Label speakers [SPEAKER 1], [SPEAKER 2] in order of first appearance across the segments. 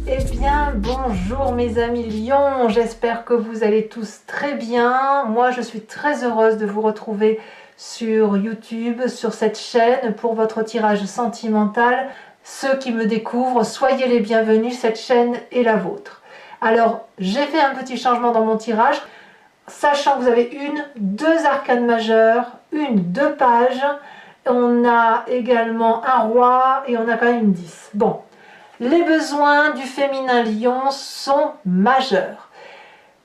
[SPEAKER 1] Eh bien, bonjour mes amis lions, j'espère que vous allez tous très bien. Moi, je suis très heureuse de vous retrouver sur YouTube, sur cette chaîne pour votre tirage sentimental. Ceux qui me découvrent, soyez les bienvenus, cette chaîne est la vôtre. Alors, j'ai fait un petit changement dans mon tirage, sachant que vous avez deux arcanes majeures, deux pages. On a également un roi et on a quand même une 10. Bon. Les besoins du féminin lion sont majeurs.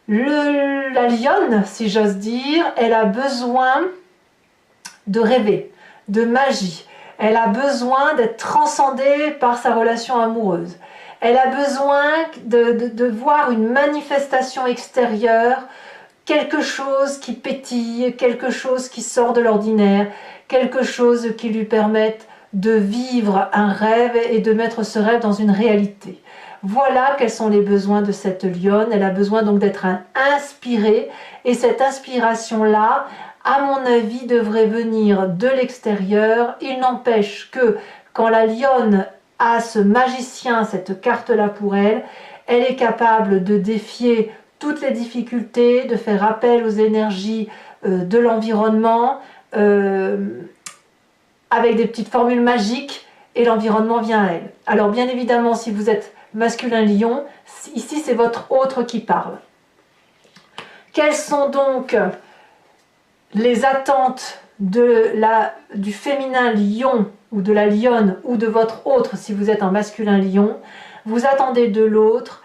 [SPEAKER 1] La lionne, si j'ose dire, elle a besoin de rêver, de magie. Elle a besoin d'être transcendée par sa relation amoureuse. Elle a besoin de voir une manifestation extérieure, quelque chose qui pétille, quelque chose qui sort de l'ordinaire, quelque chose qui lui permette de vivre un rêve et de mettre ce rêve dans une réalité. Voilà quels sont les besoins de cette lionne. Elle a besoin donc d'être inspirée, et cette inspiration-là, à mon avis, devrait venir de l'extérieur. Il n'empêche que quand la lionne a ce magicien, cette carte-là pour elle, elle est capable de défier toutes les difficultés, de faire appel aux énergies de l'environnement, avec des petites formules magiques, et l'environnement vient à elle. Alors bien évidemment, si vous êtes masculin lion, ici c'est votre autre qui parle. Quelles sont donc les attentes du féminin lion, ou de la lionne, ou de votre autre si vous êtes un masculin lion? Vous attendez de l'autre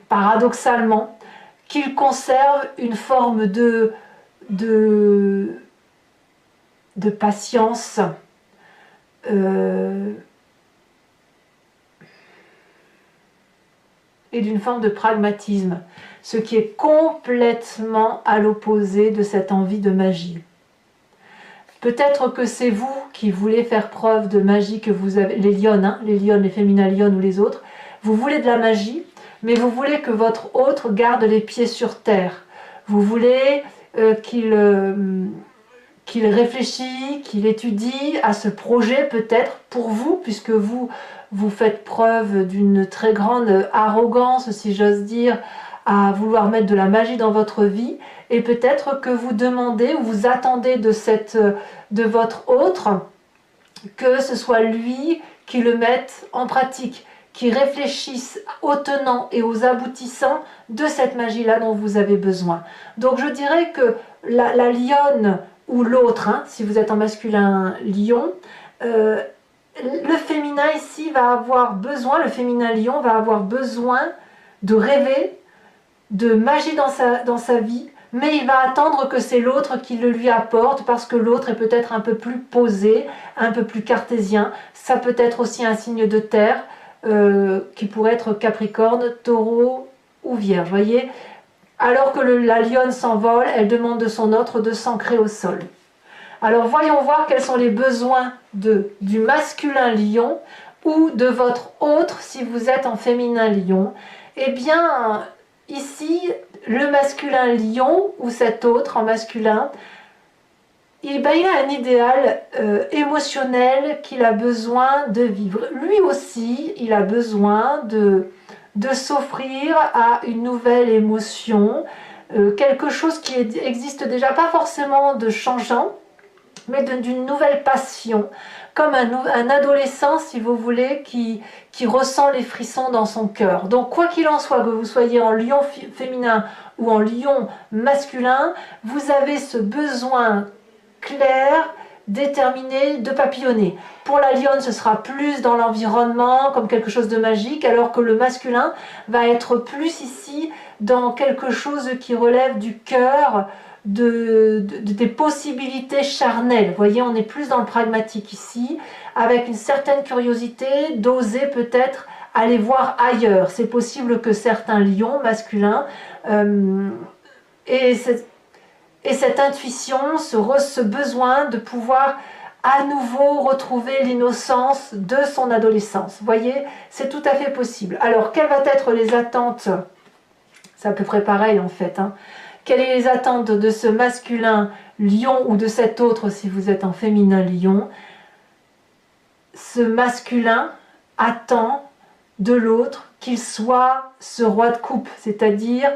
[SPEAKER 1] paradoxalement, qu'il conserve une forme de patience, et d'une forme de pragmatisme, ce qui est complètement à l'opposé de cette envie de magie. Peut-être que c'est vous qui voulez faire preuve de magie, que vous avez, les lionnes, hein, les féminins lionnes ou les autres, vous voulez de la magie, mais vous voulez que votre autre garde les pieds sur terre. Vous voulez qu'il réfléchisse, qu'il étudie à ce projet peut-être pour vous, puisque vous faites preuve d'une très grande arrogance, si j'ose dire, à vouloir mettre de la magie dans votre vie, et peut-être que vous demandez ou vous attendez de votre autre que ce soit lui qui le mette en pratique, qui réfléchisse aux tenants et aux aboutissants de cette magie-là dont vous avez besoin. Donc je dirais que la lionne ou l'autre, hein, si vous êtes en masculin lion, le féminin ici va avoir besoin, le féminin lion va avoir besoin de rêver, de magie dans sa vie, mais il va attendre que c'est l'autre qui le lui apporte, parce que l'autre est peut-être un peu plus posé, un peu plus cartésien. Ça peut être aussi un signe de terre, qui pourrait être Capricorne, Taureau ou Vierge, voyez. Alors que la lionne s'envole, elle demande de son autre de s'ancrer au sol. Alors voyons voir quels sont les besoins du masculin lion ou de votre autre si vous êtes en féminin lion. Eh bien, ici, le masculin lion ou cet autre en masculin, il a un idéal émotionnel qu'il a besoin de vivre. Lui aussi, il a besoin de s'offrir à une nouvelle émotion, quelque chose qui existe déjà, pas forcément de changeant, mais d'une nouvelle passion, comme un adolescent, si vous voulez, qui ressent les frissons dans son cœur. Donc quoi qu'il en soit, que vous soyez en lion féminin ou en lion masculin, vous avez ce besoin clair, déterminé de papillonner. Pour la lionne, ce sera plus dans l'environnement, comme quelque chose de magique, alors que le masculin va être plus ici dans quelque chose qui relève du cœur, des possibilités charnelles. Vous voyez, on est plus dans le pragmatique ici, avec une certaine curiosité, d'oser peut-être aller voir ailleurs. C'est possible que certains lions masculins aient cette intuition, ce besoin de pouvoir à nouveau retrouver l'innocence de son adolescence. Vous voyez, c'est tout à fait possible. Alors, quelles vont être les attentes? C'est à peu près pareil en fait, hein. Quelles sont les attentes de ce masculin lion ou de cet autre si vous êtes en féminin lion? Ce masculin attend de l'autre qu'il soit ce roi de coupe, c'est-à-dire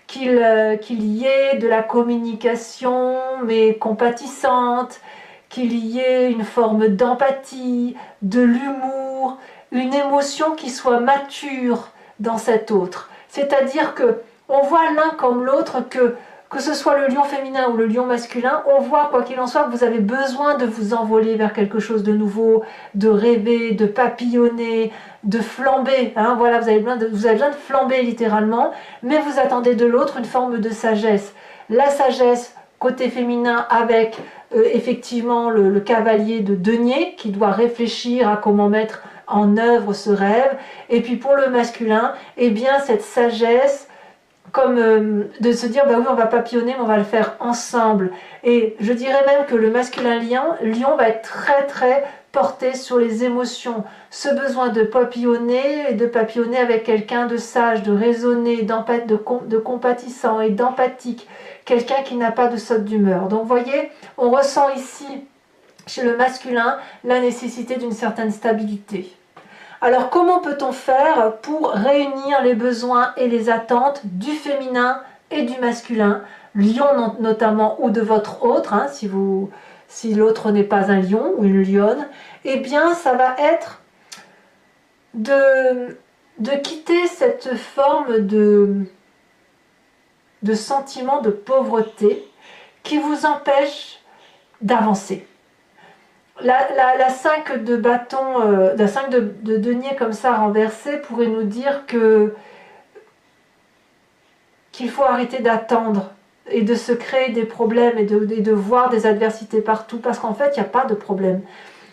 [SPEAKER 1] qu'il y ait de la communication mais compatissante, qu'il y ait une forme d'empathie, de l'humour, une émotion qui soit mature dans cet autre. C'est-à-dire que on voit l'un comme l'autre que ce soit le lion féminin ou le lion masculin, on voit quoi qu'il en soit que vous avez besoin de vous envoler vers quelque chose de nouveau, de rêver, de papillonner, de flamber. Hein, voilà, vous avez besoin de flamber littéralement, mais vous attendez de l'autre une forme de sagesse. La sagesse côté féminin avec effectivement le cavalier de denier qui doit réfléchir à comment mettre en œuvre ce rêve. Et puis pour le masculin, eh bien cette sagesse comme de se dire bah oui on va papillonner mais on va le faire ensemble, et je dirais même que le masculin lion va être très très porté sur les émotions, ce besoin de papillonner et de papillonner avec quelqu'un de sage, de raisonné, de compatissant et d'empathique, quelqu'un qui n'a pas de saute d'humeur. Donc vous voyez, on ressent ici chez le masculin la nécessité d'une certaine stabilité. Alors comment peut-on faire pour réunir les besoins et les attentes du féminin et du masculin, lion notamment ou de votre autre, hein, si l'autre n'est pas un lion ou une lionne, eh bien ça va être de quitter cette forme de sentiment de pauvreté qui vous empêche d'avancer. La 5 de bâton, la 5 de denier comme ça renversée pourrait nous dire qu'il faut arrêter d'attendre et de se créer des problèmes et de voir des adversités partout, parce qu'en fait il n'y a pas de problème.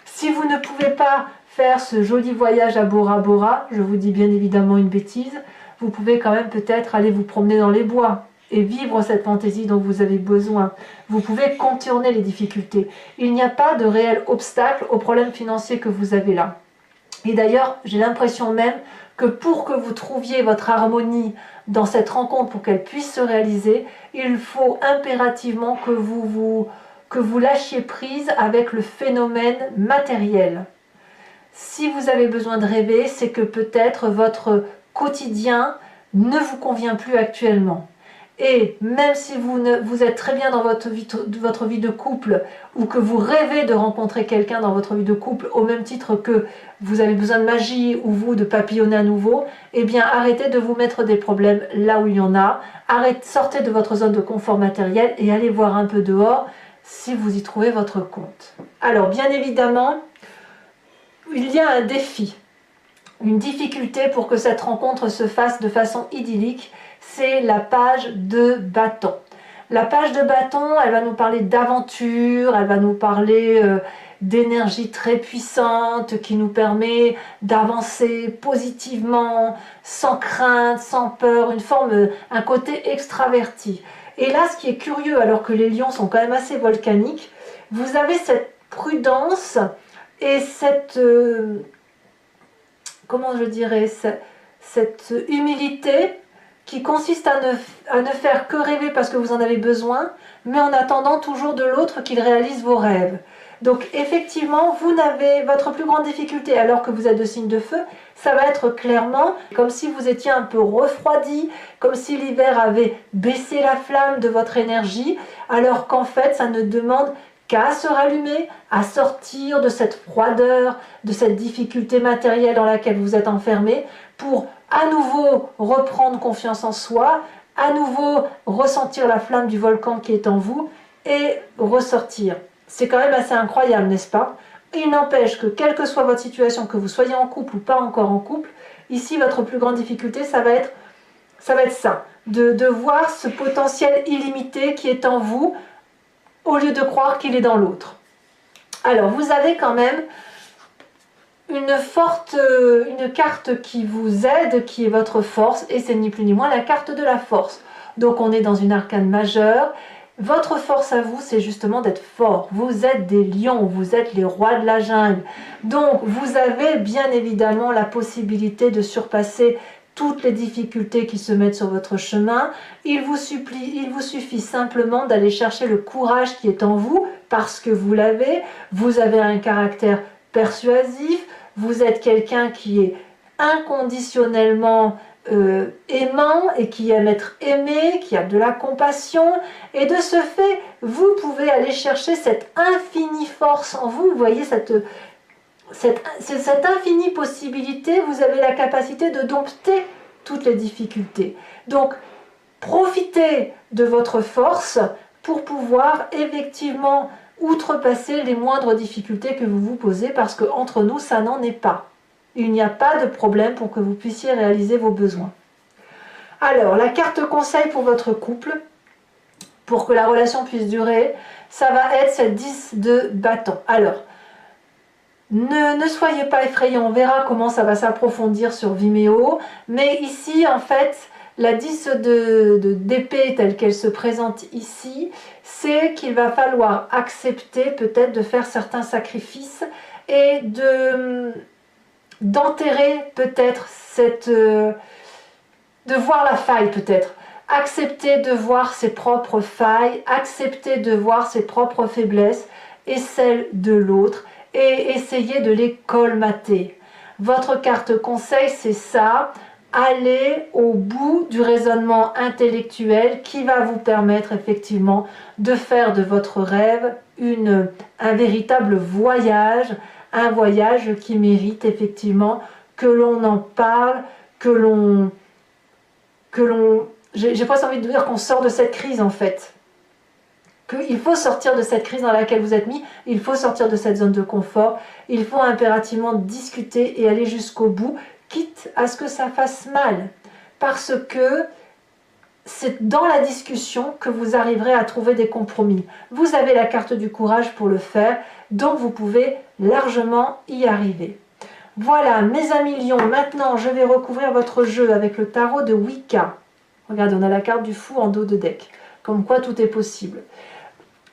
[SPEAKER 1] Si vous ne pouvez pas faire ce joli voyage à Bora Bora, je vous dis bien évidemment une bêtise, vous pouvez quand même peut-être aller vous promener dans les bois et vivre cette fantaisie dont vous avez besoin. Vous pouvez contourner les difficultés. Il n'y a pas de réel obstacle aux problèmes financiers que vous avez là. Et d'ailleurs, j'ai l'impression même que pour que vous trouviez votre harmonie dans cette rencontre, pour qu'elle puisse se réaliser, il faut impérativement que vous lâchiez prise avec le phénomène matériel. Si vous avez besoin de rêver, c'est que peut-être votre quotidien ne vous convient plus actuellement. Et même si vous êtes très bien dans votre vie de couple, ou que vous rêvez de rencontrer quelqu'un dans votre vie de couple, au même titre que vous avez besoin de magie ou vous de papillonner à nouveau, eh bien arrêtez de vous mettre des problèmes là où il y en a, sortez de votre zone de confort matériel et allez voir un peu dehors si vous y trouvez votre compte. Alors bien évidemment, il y a un défi, une difficulté pour que cette rencontre se fasse de façon idyllique, c'est la page de bâton. La page de bâton, elle va nous parler d'aventure, elle va nous parler d'énergie très puissante qui nous permet d'avancer positivement, sans crainte, sans peur, un côté extraverti. Et là, ce qui est curieux, alors que les lions sont quand même assez volcaniques, vous avez cette prudence et cette, comment je dirais, cette humilité qui consiste à ne faire que rêver parce que vous en avez besoin, mais en attendant toujours de l'autre qu'il réalise vos rêves. Donc effectivement, votre plus grande difficulté, alors que vous êtes de signe de feu, ça va être clairement comme si vous étiez un peu refroidi, comme si l'hiver avait baissé la flamme de votre énergie, alors qu'en fait, ça ne demande qu'à se rallumer, à sortir de cette froideur, de cette difficulté matérielle dans laquelle vous êtes enfermé, pour à nouveau reprendre confiance en soi, à nouveau ressentir la flamme du volcan qui est en vous et ressortir. C'est quand même assez incroyable, n'est-ce pas? Il n'empêche que quelle que soit votre situation, que vous soyez en couple ou pas encore en couple, ici votre plus grande difficulté, ça va être ça, de voir ce potentiel illimité qui est en vous au lieu de croire qu'il est dans l'autre. Alors vous avez quand même une carte qui vous aide, qui est votre force, et c'est ni plus ni moins la carte de la force. Donc on est dans une arcane majeure. Votre force à vous, c'est justement d'être fort. Vous êtes des lions, vous êtes les rois de la jungle. Donc vous avez bien évidemment la possibilité de surpasser toutes les difficultés qui se mettent sur votre chemin. Il vous suffit simplement d'aller chercher le courage qui est en vous, parce que vous l'avez. Vous avez un caractère persuasif, vous êtes quelqu'un qui est inconditionnellement aimant et qui aime être aimé, qui a de la compassion, et de ce fait, vous pouvez aller chercher cette infinie force en vous. Vous voyez cette infinie possibilité, vous avez la capacité de dompter toutes les difficultés. Donc, profitez de votre force pour pouvoir effectivement outrepasser les moindres difficultés que vous vous posez, parce qu'entre nous, ça n'en est pas. Il n'y a pas de problème pour que vous puissiez réaliser vos besoins. Alors, la carte conseil pour votre couple, pour que la relation puisse durer, ça va être cette 10 de bâton. Alors, ne soyez pas effrayés, on verra comment ça va s'approfondir sur Vimeo, mais ici, en fait, la 10 d'épée telle qu'elle se présente ici, c'est qu'il va falloir accepter peut-être de faire certains sacrifices et d'enterrer peut-être de voir la faille peut-être. Accepter de voir ses propres failles, accepter de voir ses propres faiblesses et celles de l'autre et essayer de les colmater. Votre carte conseil, c'est ça. Allez au bout du raisonnement intellectuel qui va vous permettre effectivement de faire de votre rêve un véritable voyage, un voyage qui mérite effectivement que l'on en parle, j'ai presque envie de dire qu'on sort de cette crise en fait. Qu'il faut sortir de cette crise dans laquelle vous êtes mis, il faut sortir de cette zone de confort, il faut impérativement discuter et aller jusqu'au bout, quitte à ce que ça fasse mal. Parce que c'est dans la discussion que vous arriverez à trouver des compromis. Vous avez la carte du courage pour le faire, donc vous pouvez largement y arriver. Voilà, mes amis lions, maintenant je vais recouvrir votre jeu avec le tarot de Wicca. Regardez, on a la carte du fou en dos de deck, comme quoi tout est possible.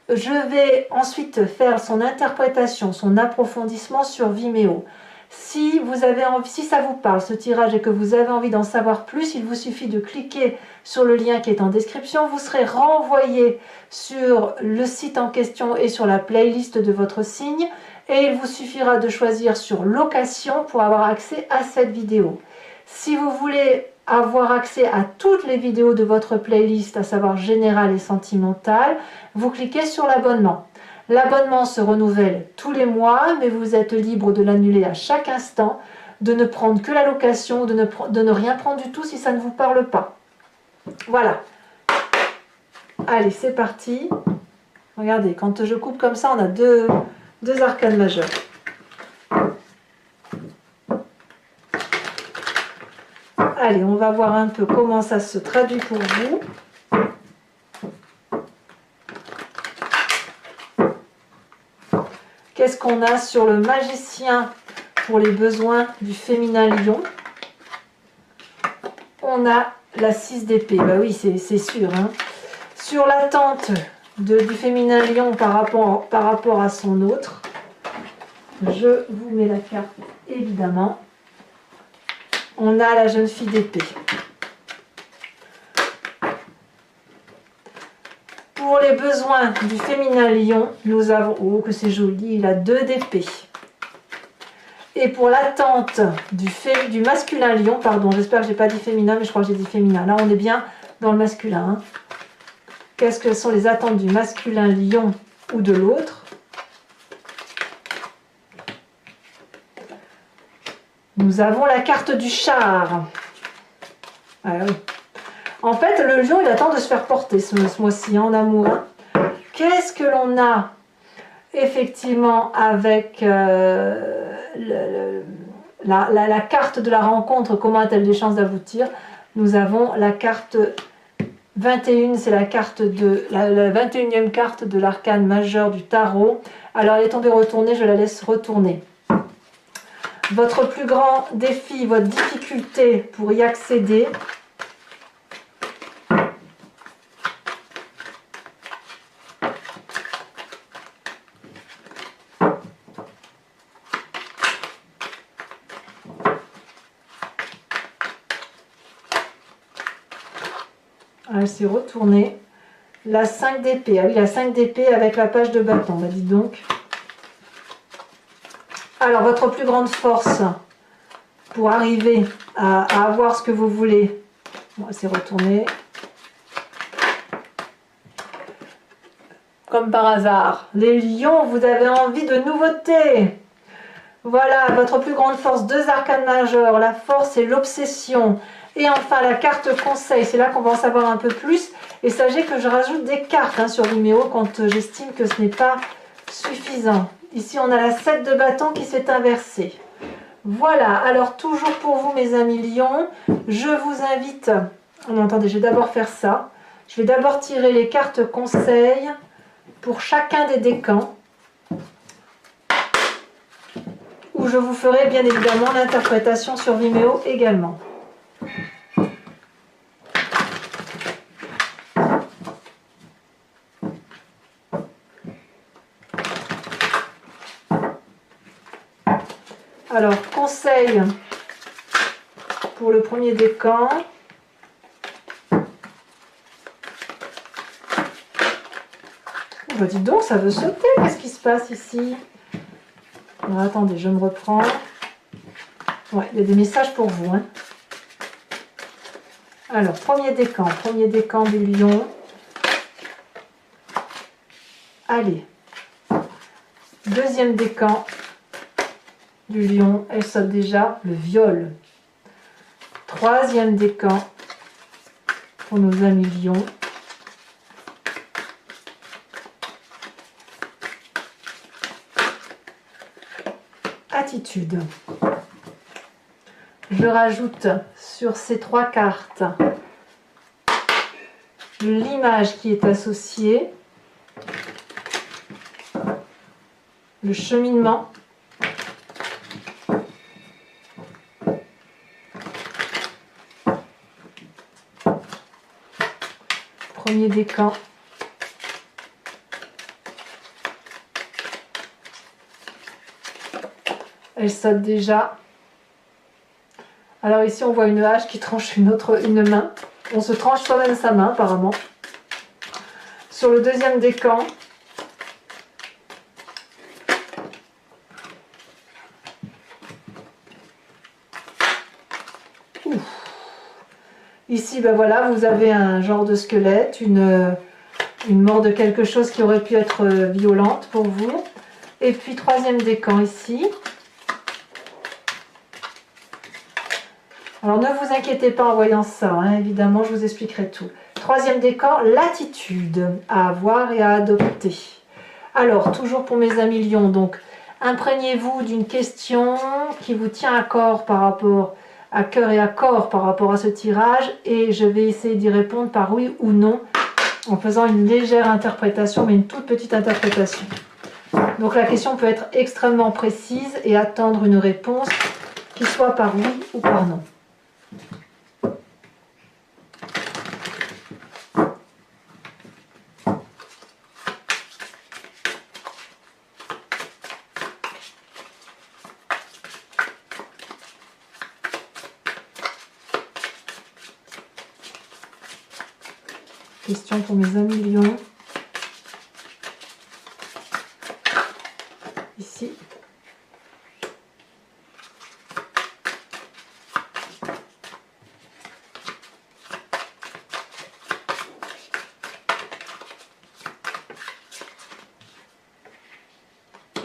[SPEAKER 1] Je vais ensuite faire son interprétation, son approfondissement sur Vimeo. Si vous avez envie, si ça vous parle ce tirage et que vous avez envie d'en savoir plus, il vous suffit de cliquer sur le lien qui est en description. Vous serez renvoyé sur le site en question et sur la playlist de votre signe. Et il vous suffira de choisir sur location pour avoir accès à cette vidéo. Si vous voulez avoir accès à toutes les vidéos de votre playlist, à savoir générale et sentimentale, vous cliquez sur l'abonnement. L'abonnement se renouvelle tous les mois, mais vous êtes libre de l'annuler à chaque instant, de ne prendre que la location, de ne rien prendre du tout si ça ne vous parle pas. Voilà. Allez, c'est parti. Regardez, quand je coupe comme ça, on a deux arcanes majeures. Allez, on va voir un peu comment ça se traduit pour vous. Qu'est-ce qu'on a sur le magicien pour les besoins du féminin lion? On a la 6 d'épée. Bah oui, c'est sûr. Hein. Sur l'attente du féminin lion par rapport à son autre, je vous mets la carte évidemment. On a la jeune fille d'épée. Pour les besoins du féminin lion, nous avons, oh que c'est joli, la 2 d'épée. Et pour l'attente du masculin lion, pardon, j'espère que je n'ai pas dit féminin, mais je crois que j'ai dit féminin. Là, on est bien dans le masculin. Hein. Qu'est-ce que sont les attentes du masculin lion ou de l'autre? Nous avons la carte du char. Ah oui. En fait, le lion, il attend de se faire porter ce mois-ci en amour. Hein. Qu'est-ce que l'on a effectivement avec la carte de la rencontre? Comment a-t-elle des chances d'aboutir? Nous avons la carte 21, c'est la carte la 21e carte de l'arcane majeur du tarot. Alors, elle est tombée retournée, je la laisse retourner. Votre plus grand défi, votre difficulté pour y accéder. Elle s'est retournée. La 5 d'épée. Ah oui, la 5 d'épée avec la page de bâton. Bah, dis donc. Alors, votre plus grande force pour arriver à avoir ce que vous voulez. On va s'y retourner. Comme par hasard. Les lions, vous avez envie de nouveautés. Voilà, votre plus grande force, 2 arcanes majeures. La force et l'obsession. Et enfin, la carte conseil. C'est là qu'on va en savoir un peu plus. Et sachez que je rajoute des cartes sur Vimeo quand j'estime que ce n'est pas suffisant. Ici, on a la 7 de bâton qui s'est inversée. Voilà, alors toujours pour vous mes amis lions, je vous invite... Non, attendez, je vais d'abord faire ça. Je vais d'abord tirer les cartes conseils pour chacun des décans. Où je vous ferai bien évidemment l'interprétation sur Vimeo également. Alors, conseil pour le premier décan. Bah dis donc, ça veut sauter. Qu'est-ce qui se passe ici? Alors, attendez, je me reprends. Ouais, il y a des messages pour vous. Alors, premier décan du lion. Allez. Deuxième décan du lion. Elle saute déjà le viol. Troisième décan pour nos amis lions. Attitude. Je rajoute sur ces 3 cartes l'image qui est associée, le cheminement, premier décan, elle saute déjà. Alors ici on voit une hache qui tranche une main. On se tranche soi-même sa main apparemment. Sur le deuxième décan, ici ben voilà, vous avez un genre de squelette, une mort de quelque chose qui aurait pu être violente pour vous. Et puis troisième décan ici. Alors ne vous inquiétez pas en voyant ça, évidemment je vous expliquerai tout. Troisième décan, l'attitude à avoir et à adopter. Alors toujours pour mes amis lions, donc imprégnez-vous d'une question qui vous tient à cœur et à corps par rapport à ce tirage, et je vais essayer d'y répondre par oui ou non en faisant une légère interprétation, mais une toute petite interprétation. Donc la question peut être extrêmement précise et attendre une réponse qui soit par oui ou par non. Question pour mes amis lions. Ici.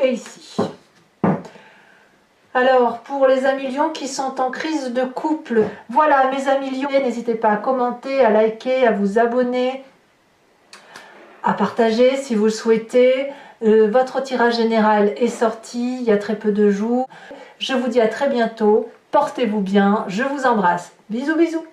[SPEAKER 1] Et ici. Alors, pour les amis lions qui sont en crise de couple, voilà mes amis lions, n'hésitez pas à commenter, à liker, à vous abonner, à partager si vous le souhaitez. Votre tirage général est sorti il y a très peu de jours. Je vous dis à très bientôt, portez-vous bien, je vous embrasse. Bisous bisous.